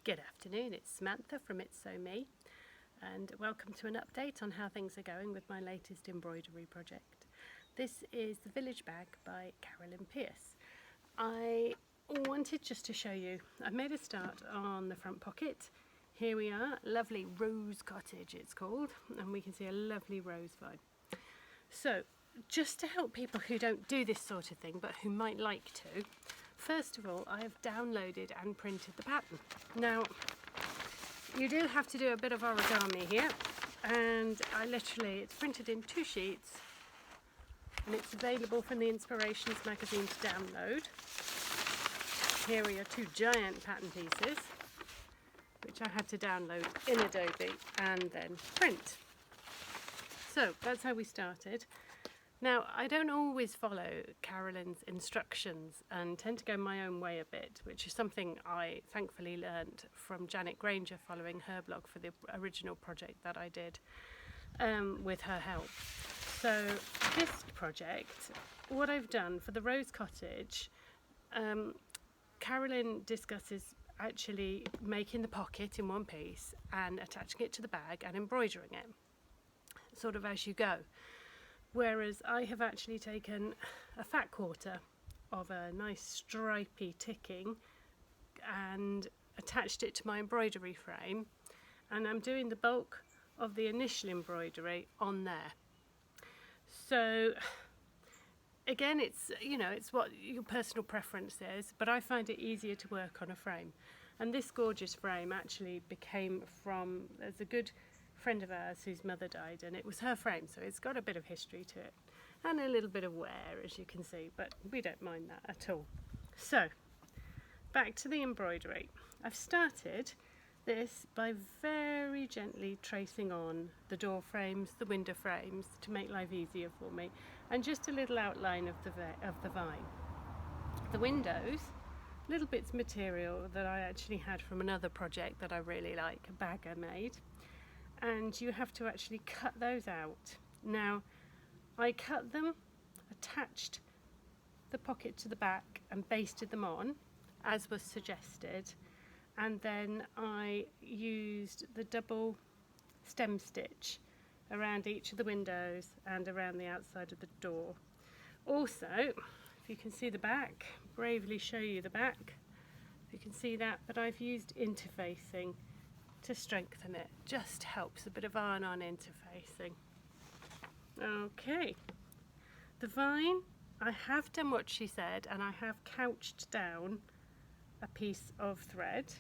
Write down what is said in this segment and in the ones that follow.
Good afternoon, it's Samantha from It's So Me, and welcome to an update on how things are going with my latest embroidery project. This is the Village Bag by Carolyn Pearce. I wanted just to show you, I've made a start on the front pocket. Here we are, lovely rose cottage it's called, and we can see a lovely rose vine. So just to help people who don't do this sort of thing but who might like to, first of all, I have downloaded and printed the pattern. Now, you do have to do a bit of origami here, and it's printed in 2 sheets, and it's available from the Inspirations magazine to download. Here are your 2 giant pattern pieces, which I had to download in Adobe and then print. So that's how we started. Now, I don't always follow Carolyn's instructions and tend to go my own way a bit, which is something I thankfully learned from Janet Granger following her blog for the original project that I did with her help. So this project, what I've done for the Rose Cottage, Carolyn discusses actually making the pocket in one piece and attaching it to the bag and embroidering it, sort of as you go. Whereas I have actually taken a fat quarter of a nice stripy ticking and attached it to my embroidery frame, and I'm doing the bulk of the initial embroidery on there. So again, it's what your personal preference is, but I find it easier to work on a frame. And this gorgeous frame actually there's a good friend of ours whose mother died, and it was her frame, so it's got a bit of history to it and a little bit of wear, as you can see, but we don't mind that at all. So back to the embroidery. I've started this by very gently tracing on the door frames, the window frames, to make life easier for me, and just a little outline of the vine. The windows, little bits of material that I actually had from another project that I really like, a bag I made. And you have to actually cut those out. Now, I cut them, attached the pocket to the back and basted them on, as was suggested, and then I used the double stem stitch around each of the windows and around the outside of the door. Also, if you can see the back, bravely show you the back, if you can see that, but I've used interfacing to strengthen it. Just helps a bit of iron-on interfacing. Okay, the vine, I have done what she said, and I have couched down a piece of thread,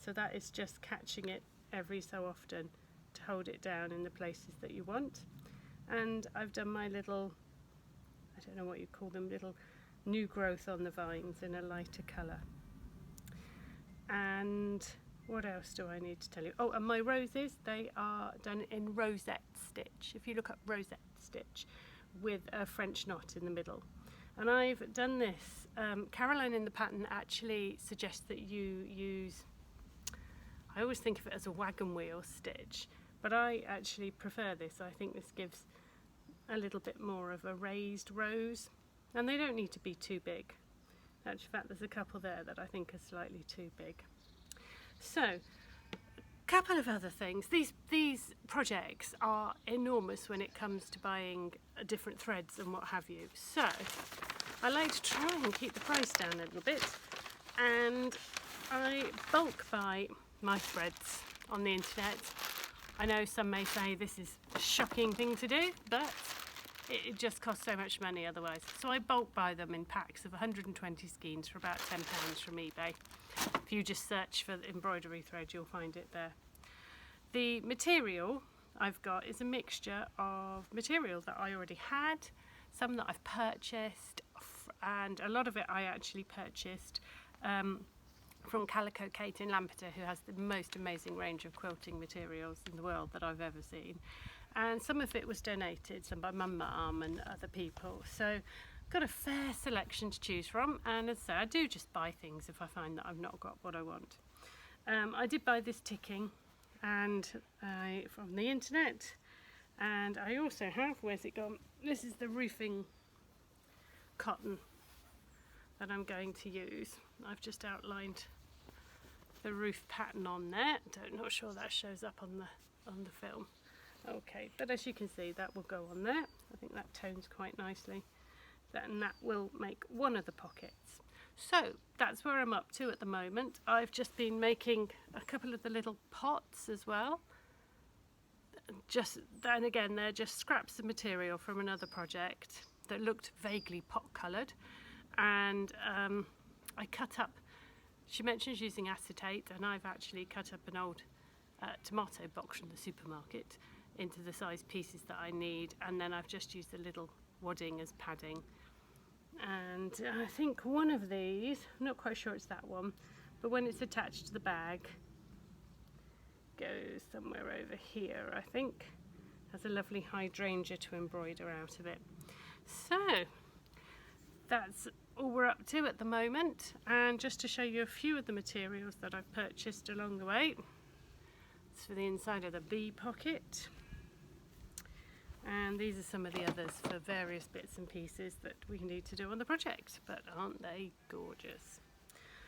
so that is just catching it every so often to hold it down in the places that you want. And I've done my little, I don't know what you call them, little new growth on the vines in a lighter colour. And what else do I need to tell you? Oh, and my roses, they are done in rosette stitch. If you look up rosette stitch with a French knot in the middle. And I've done this. Caroline in the pattern actually suggests that you use, I always think of it as a wagon wheel stitch, but I actually prefer this. I think this gives a little bit more of a raised rose, and they don't need to be too big. In fact, there's a couple there that I think are slightly too big. So, a couple of other things. These projects are enormous when it comes to buying different threads and what have you. So, I like to try and keep the price down a little bit, and I bulk buy my threads on the internet. I know some may say this is a shocking thing to do, but it just costs so much money otherwise. So I bulk buy them in packs of 120 skeins for about £10 from eBay. If you just search for the embroidery thread, you'll find it there. The material I've got is a mixture of material that I already had, some that I've purchased, and a lot of it I actually purchased from Calico Kate in Lampeter, who has the most amazing range of quilting materials in the world that I've ever seen. And some of it was donated, some by my mum and other people. So got a fair selection to choose from, and as I say, I do just buy things if I find that I've not got what I want. I did buy this ticking from the internet, and I also have, where's it gone? This is the roofing cotton that I'm going to use. I've just outlined the roof pattern on there. I'm not sure that shows up on the film. Okay, but as you can see, that will go on there. I think that tones quite nicely. And that will make one of the pockets. So that's where I'm up to at the moment. I've just been making a couple of the little pots as well. And again, they're just scraps of material from another project that looked vaguely pot coloured. And I cut up, she mentions using acetate, and I've actually cut up an old tomato box from the supermarket into the size pieces that I need, and then I've just used a little wadding as padding. And I think one of these, I'm not quite sure it's that one, but when it's attached to the bag, goes somewhere over here, I think. Has a lovely hydrangea to embroider out of it. So that's all we're up to at the moment, and just to show you a few of the materials that I've purchased along the way. It's for the inside of the bee pocket, and these are some of the others for various bits and pieces that we need to do on the project, but aren't they gorgeous?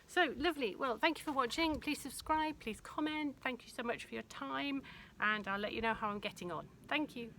So lovely. Well, thank you for watching. Please subscribe, please comment. Thank you so much for your time, and I'll let you know how I'm getting on. Thank you.